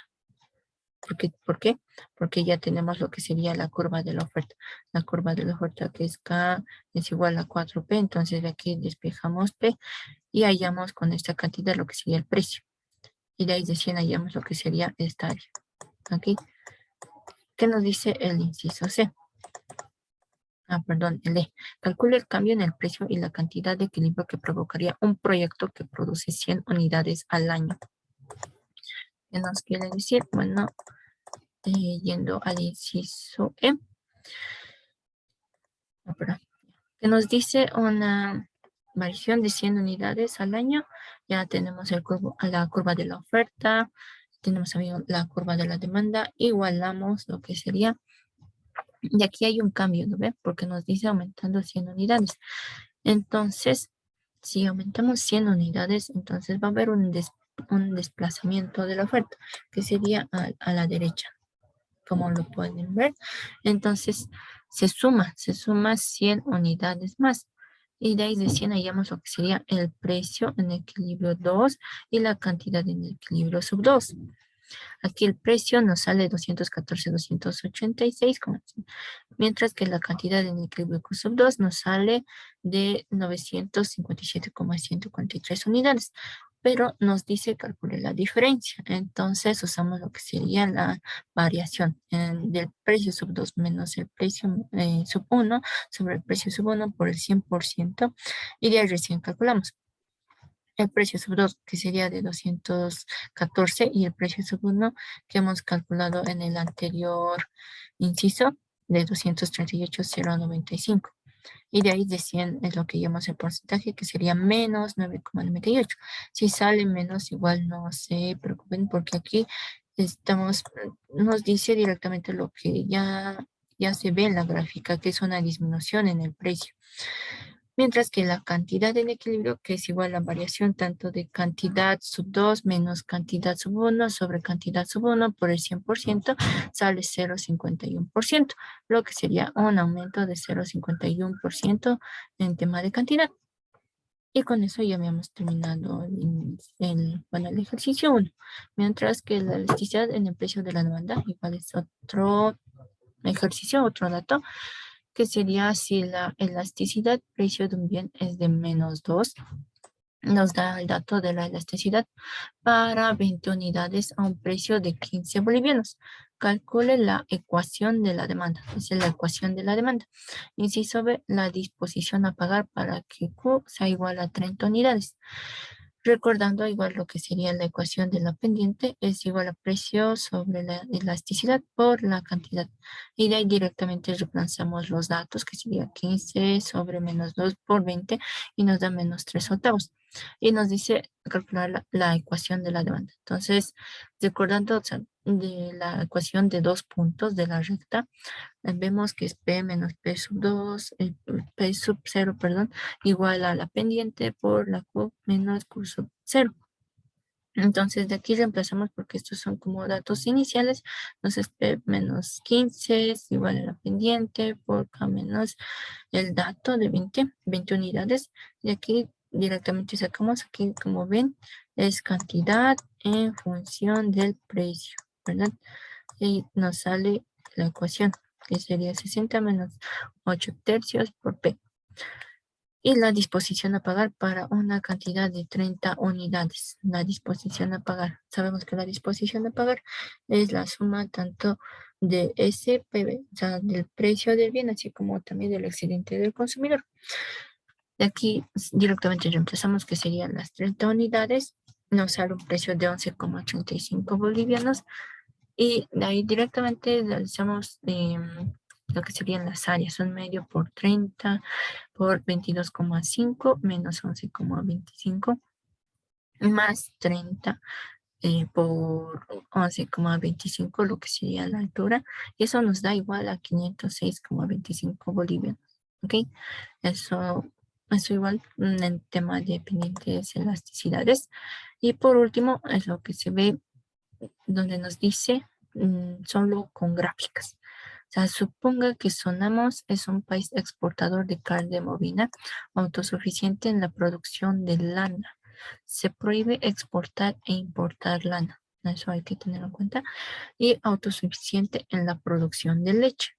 ¿Por qué? Porque ya tenemos lo que sería la curva de la oferta. La curva de la oferta que es K es igual a 4P, entonces de aquí despejamos P y hallamos con esta cantidad lo que sería el precio. Y de ahí de 100 hallamos lo que sería esta área. Aquí, ¿qué nos dice el inciso C? Perdón, el E. Calcula el cambio en el precio y la cantidad de equilibrio que provocaría un proyecto que produce 100 unidades al año. ¿Qué nos quiere decir? Bueno, yendo al inciso E. Que nos dice una variación de 100 unidades al año. Ya tenemos la curva de la oferta, tenemos también la curva de la demanda, igualamos lo que sería. Y aquí hay un cambio, ¿no ve? Porque nos dice aumentando 100 unidades. Entonces, si aumentamos 100 unidades, entonces va a haber un desplazamiento de la oferta, que sería a la derecha, como lo pueden ver. Entonces, se suma 100 unidades más. Y de ahí de 100 hallamos lo que sería el precio en equilibrio 2 y la cantidad en equilibrio sub 2. Aquí el precio nos sale 214,286, mientras que la cantidad en equilibrio sub 2 nos sale de 957,143 unidades. Pero nos dice calcule la diferencia. Entonces usamos lo que sería la variación del precio sub 2 menos el precio sub 1 sobre el precio sub 1 por el 100%, y de ahí recién calculamos el precio sub 2, que sería de 214, y el precio sub 1 que hemos calculado en el anterior inciso de 238,095. Y de ahí de 100 es lo que llamamos el porcentaje, que sería menos 9,98. Si sale menos, igual no se preocupen, porque aquí nos dice directamente lo que ya se ve en la gráfica, que es una disminución en el precio. Mientras que la cantidad en equilibrio, que es igual a la variación tanto de cantidad sub 2 menos cantidad sub 1 sobre cantidad sub 1 por el 100%, sale 0,51%, lo que sería un aumento de 0,51% en tema de cantidad. Y con eso ya habíamos terminado el ejercicio 1. Mientras que la elasticidad en el precio de la demanda, igual es otro ejercicio, otro dato, que sería si la elasticidad precio de un bien es de -2, nos da el dato de la elasticidad para 20 unidades a un precio de 15 bolivianos. Calcule la ecuación de la demanda. Esa es la ecuación de la demanda. Inciso B, la disposición a pagar para que Q sea igual a 30 unidades. Recordando igual lo que sería la ecuación de la pendiente, es igual a precio sobre la elasticidad por la cantidad. Y de ahí directamente reemplazamos los datos, que sería 15 sobre -2 por 20, y nos da -3/8. Y nos dice calcular la ecuación de la demanda. Entonces, recordando, o sea, de la ecuación de 2 puntos de la recta, vemos que es P menos P sub 2, P sub 0, perdón, igual a la pendiente por la Q menos Q sub 0. Entonces de aquí reemplazamos, porque estos son como datos iniciales. Entonces P menos 15 es igual a la pendiente por K menos el dato de 20 unidades. Y aquí directamente sacamos, aquí como ven, es cantidad en función del precio, ¿verdad? Y nos sale la ecuación, que sería 60 menos 8 tercios por P. Y la disposición a pagar para una cantidad de 30 unidades. La disposición a pagar. Sabemos que la disposición a pagar es la suma tanto de SPB, o sea, del precio del bien, así como también del excedente del consumidor. De aquí directamente reemplazamos, que serían las 30 unidades. Nos sale un precio de 11,35 bolivianos. Y de ahí directamente realizamos lo que serían las áreas. Un medio por 30 por 22,5 menos 11,25 más 30 por 11,25, lo que sería la altura. Y eso nos da igual a 506,25 bolivianos. ¿Ok? Eso igual en tema de pendientes elasticidades. Y por último, es lo que se ve donde nos dice solo con gráficas. O sea, suponga que Sonamos es un país exportador de carne bovina, autosuficiente en la producción de lana. Se prohíbe exportar e importar lana. Eso hay que tener en cuenta. Y autosuficiente en la producción de leche.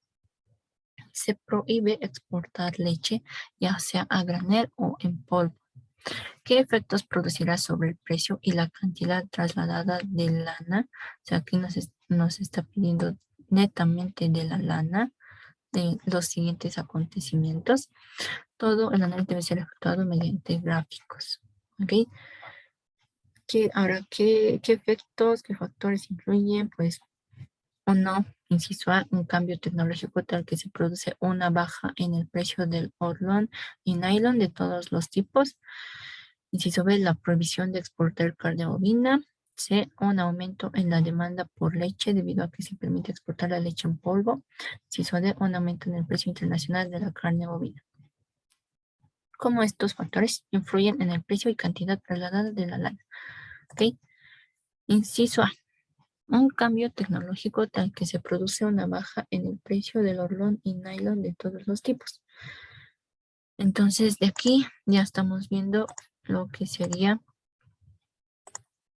Se prohíbe exportar leche, ya sea a granel o en polvo. ¿Qué efectos producirá sobre el precio y la cantidad trasladada de lana? O sea, aquí nos está pidiendo netamente de la lana de los siguientes acontecimientos. Todo el análisis debe ser efectuado mediante gráficos. ¿Ok? Ahora, ¿qué efectos, qué factores influyen? Pues 1, inciso A, un cambio tecnológico tal que se produce una baja en el precio del orlón y nylon de todos los tipos. Inciso B, la prohibición de exportar carne bovina. C, un aumento en la demanda por leche debido a que se permite exportar la leche en polvo. Inciso D, un aumento en el precio internacional de la carne bovina. ¿Cómo estos factores influyen en el precio y cantidad trasladada de la lana? ¿Ok? Inciso A, un cambio tecnológico tal que se produce una baja en el precio del orlón y nylon de todos los tipos. Entonces, de aquí ya estamos viendo lo que sería,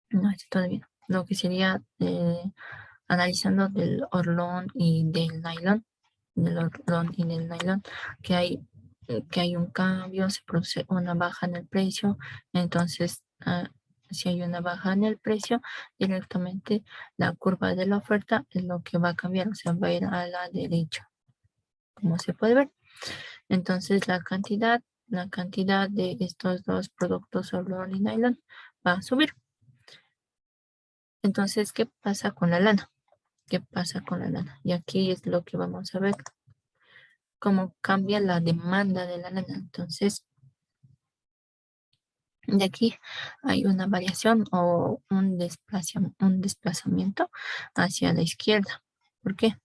no, esto todavía no, lo que sería analizando del orlón y del nylon, que hay un cambio, se produce una baja en el precio, entonces si hay una baja en el precio, directamente la curva de la oferta es lo que va a cambiar, o sea, va a ir a la derecha, como se puede ver. Entonces la cantidad de estos dos productos, orlón y nylon, va a subir. Entonces, ¿qué pasa con la lana? ¿Qué pasa con la lana? Y aquí es lo que vamos a ver, cómo cambia la demanda de la lana. Entonces, de aquí hay una variación o un desplazamiento hacia la izquierda. ¿Por qué?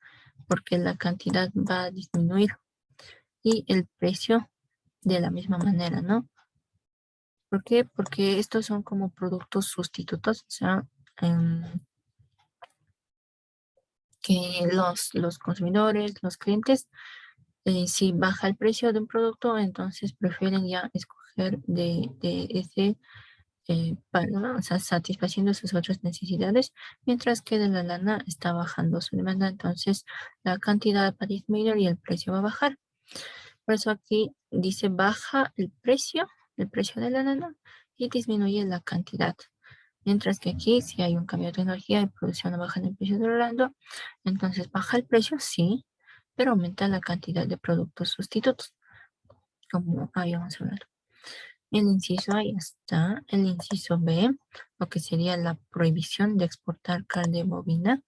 Porque la cantidad va a disminuir y el precio de la misma manera, ¿no? ¿Por qué? Porque estos son como productos sustitutos, o sea, em, que los consumidores, los clientes, si baja el precio de un producto, entonces prefieren ya escoger de ese para, o sea, satisfaciendo sus otras necesidades, mientras que de la lana está bajando su demanda, entonces la cantidad va a disminuir y el precio va a bajar. Por eso aquí dice baja el precio de la lana y disminuye la cantidad. Mientras que aquí, si hay un cambio de tecnología y producción baja en el precio de Orlando, entonces baja el precio, sí, pero aumenta la cantidad de productos sustitutos, como habíamos hablado. El inciso A ya está. El inciso B, lo que sería la prohibición de exportar carne bovina.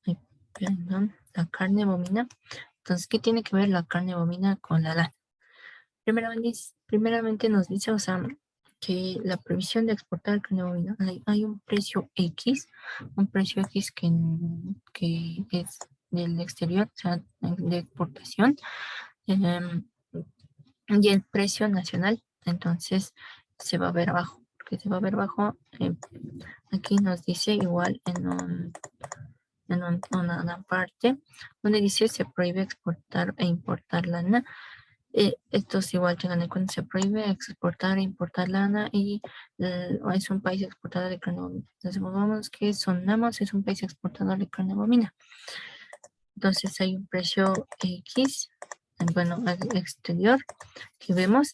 Ay, perdón, la carne bovina. Entonces, ¿qué tiene que ver la carne bovina con la lana? Primeramente nos dice, o sea, que la prohibición de exportar carne bovina, hay un precio X que es del exterior, o sea, de exportación, em, y el precio nacional, entonces se va a ver abajo, porque se va a ver abajo, aquí nos dice igual una parte donde dice se prohíbe exportar e importar lana. Estos igual tengan en cuenta, se prohíbe exportar e importar lana y es un país exportador de carne bovina. Entonces, vamos que Sonamos es un país exportador de carne bovina. Entonces hay un precio X, bueno, exterior que vemos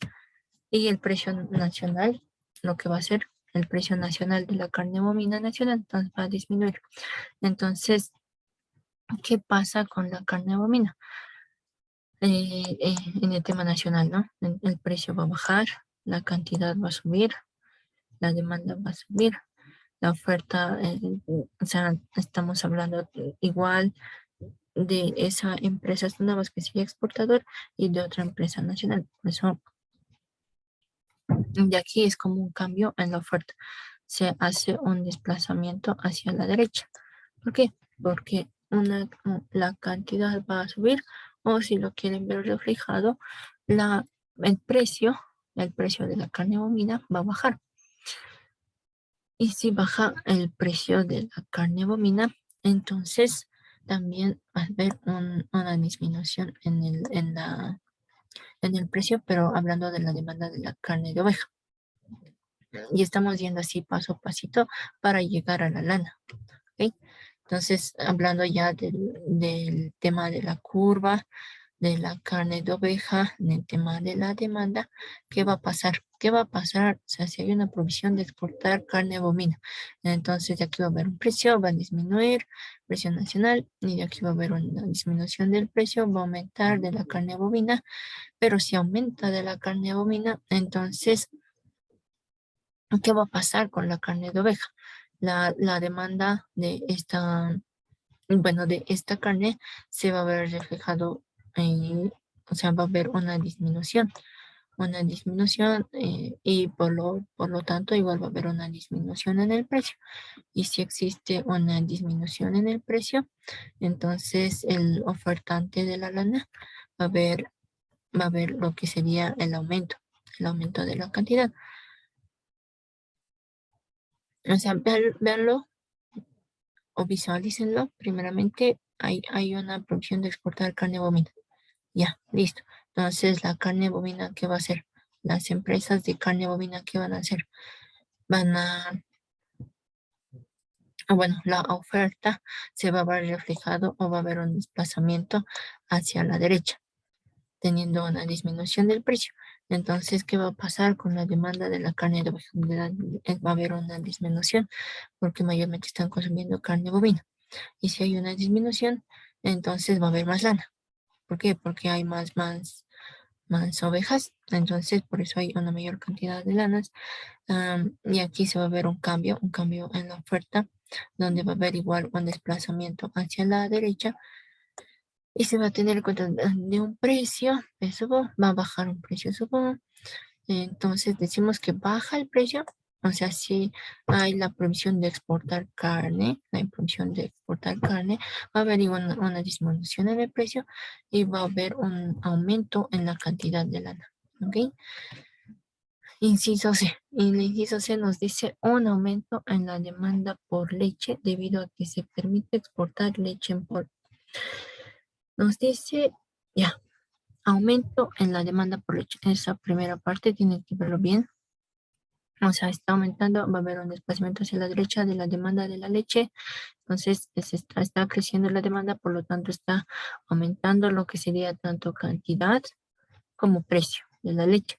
y el precio nacional, lo que va a ser el precio nacional de la carne bovina nacional, entonces va a disminuir. Entonces, ¿qué pasa con la carne bovina? En el tema nacional, ¿no? El precio va a bajar, la cantidad va a subir, la demanda va a subir, la oferta, o sea, estamos hablando igual de esa empresa nueva que sigue exportador y de otra empresa nacional. Por eso, de aquí es como un cambio en la oferta. Se hace un desplazamiento hacia la derecha. ¿Por qué? Porque la cantidad va a subir o si lo quieren ver reflejado, la, el precio, el precio de la carne bovina va a bajar. Y si baja el precio de la carne bovina, entonces también va a haber una disminución en el precio, pero hablando de la demanda de la carne de oveja. Y estamos yendo así paso a pasito para llegar a la lana. ¿Ok? Entonces, hablando ya del tema de la curva, de la carne de oveja, en el tema de la demanda, ¿qué va a pasar? ¿Qué va a pasar? O sea, si hay una provisión de exportar carne bovina, entonces de aquí va a haber un precio, va a disminuir, precio nacional, y de aquí va a haber una disminución del precio, va a aumentar de la carne bovina, pero si aumenta de la carne bovina, entonces, ¿qué va a pasar con la carne de oveja? La demanda de esta bueno, de esta carne se va a ver reflejado, o sea, va a haber una disminución y por lo tanto igual va a haber una disminución en el precio. Y si existe una disminución en el precio, entonces el ofertante de la lana va a ver, va a ver lo que sería el aumento de la cantidad. O sea, véanlo o visualícenlo. Primeramente, hay una prohibición de exportar carne bovina. Ya, listo. Entonces, la carne bovina, ¿qué va a hacer? Las empresas de carne bovina, ¿qué van a hacer? Van a, bueno, la oferta se va a ver reflejado o va a haber un desplazamiento hacia la derecha, teniendo una disminución del precio. Entonces, ¿qué va a pasar con la demanda de la carne de oveja? Va a haber una disminución porque mayormente están consumiendo carne bovina. Y si hay una disminución, entonces va a haber más lana. ¿Por qué? Porque hay más ovejas, entonces por eso hay una mayor cantidad de lanas. Y aquí se va a ver un cambio en la oferta, donde va a haber igual un desplazamiento hacia la derecha y se va a tener en cuenta de un precio, eso va a bajar un precio, supongo. Entonces decimos que baja el precio, o sea, si hay la prohibición de exportar carne, la prohibición de exportar carne, va a haber igual una disminución en el precio y va a haber un aumento en la cantidad de lana. ¿Ok? Inciso C. Y el inciso C nos dice un aumento en la demanda por leche debido a que se permite exportar leche en polvo. Nos dice, ya, aumento en la demanda por leche. Esa primera parte tiene que verlo bien. O sea, está aumentando, va a haber un desplazamiento hacia la derecha de la demanda de la leche. Entonces, está creciendo la demanda, por lo tanto, está aumentando lo que sería tanto cantidad como precio de la leche.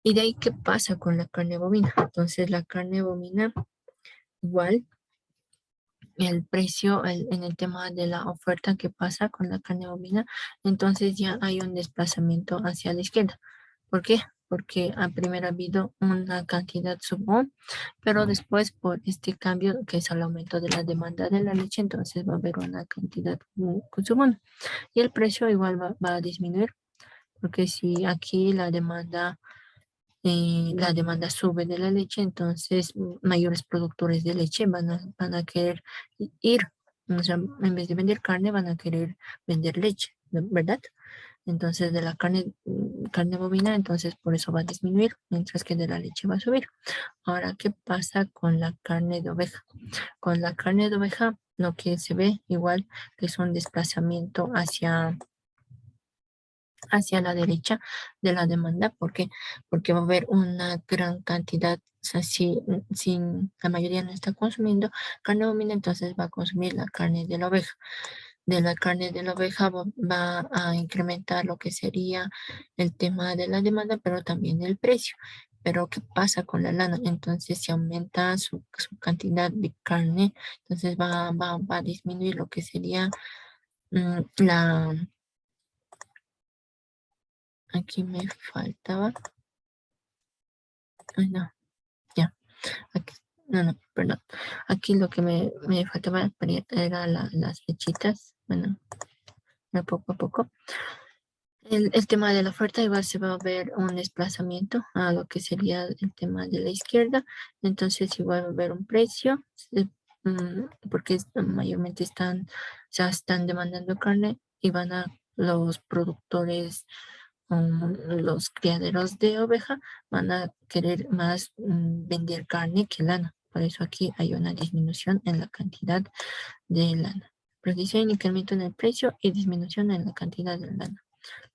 Y de ahí, ¿qué pasa con la carne bovina? Entonces, la carne bovina, igual, el precio en el tema de la oferta que pasa con la carne bovina, entonces ya hay un desplazamiento hacia la izquierda. ¿Por qué? Porque a primero ha habido una cantidad subo, pero después por este cambio que es el aumento de la demanda de la leche, entonces va a haber una cantidad subo y el precio igual va a disminuir, porque si aquí la demanda sube de la leche, entonces mayores productores de leche van a querer ir, o sea, en vez de vender carne, van a querer vender leche, ¿verdad? Entonces de la carne bovina, entonces por eso va a disminuir, mientras que de la leche va a subir. Ahora, ¿qué pasa con la carne de oveja? Con la carne de oveja, lo que se ve igual que es un desplazamiento hacia la derecha de la demanda, porque va a haber una gran cantidad, o sea, si la mayoría no está consumiendo carne bovina, entonces va a consumir la carne de la oveja. De la carne de la oveja va a incrementar lo que sería el tema de la demanda, pero también el precio. Pero ¿qué pasa con la lana? Entonces, si aumenta su cantidad de carne, entonces va a disminuir lo que sería la... Aquí me faltaba. Ay, no, ya. Aquí, no, perdón. Aquí lo que me faltaba era las flechitas. Bueno, poco a poco. El tema de la oferta igual se va a ver un desplazamiento a lo que sería el tema de la izquierda. Entonces igual va a haber un precio, porque mayormente ya están demandando carne y van a los productores, los criaderos de oveja, van a querer más vender carne que lana. Por eso aquí hay una disminución en la cantidad de lana. Producción y incremento en el precio y disminución en la cantidad de lana,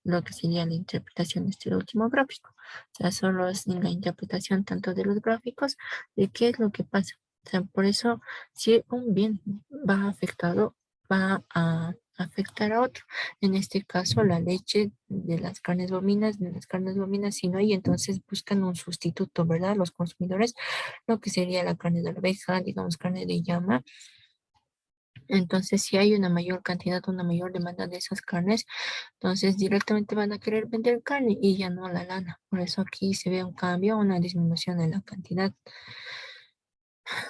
lo que sería la interpretación de este último gráfico. O sea, solo es la interpretación tanto de los gráficos de qué es lo que pasa. O sea, por eso, si un bien va afectado, va a afectar a otro. En este caso, la leche de las carnes bovinas, si no hay, entonces buscan un sustituto, ¿verdad? Los consumidores, lo que sería la carne de oveja, digamos, carne de llama. Entonces, si hay una mayor cantidad, una mayor demanda de esas carnes, entonces directamente van a querer vender carne y ya no la lana. Por eso aquí se ve un cambio, una disminución en la cantidad.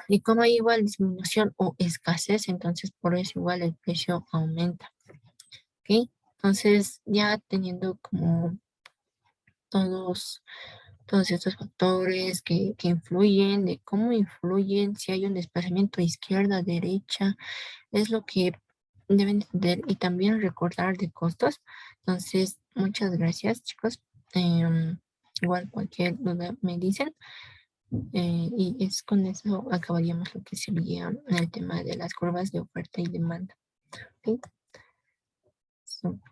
Y como hay igual disminución o escasez, entonces por eso igual el precio aumenta. ¿Ok? Entonces ya teniendo como todos, todos estos factores que influyen, de cómo influyen, si hay un desplazamiento izquierda, derecha, es lo que deben entender y también recordar de costos. Entonces, muchas gracias, chicos. Igual cualquier duda me dicen. Y es con eso acabaríamos lo que sería el tema de las curvas de oferta y demanda. ¿Ok? So,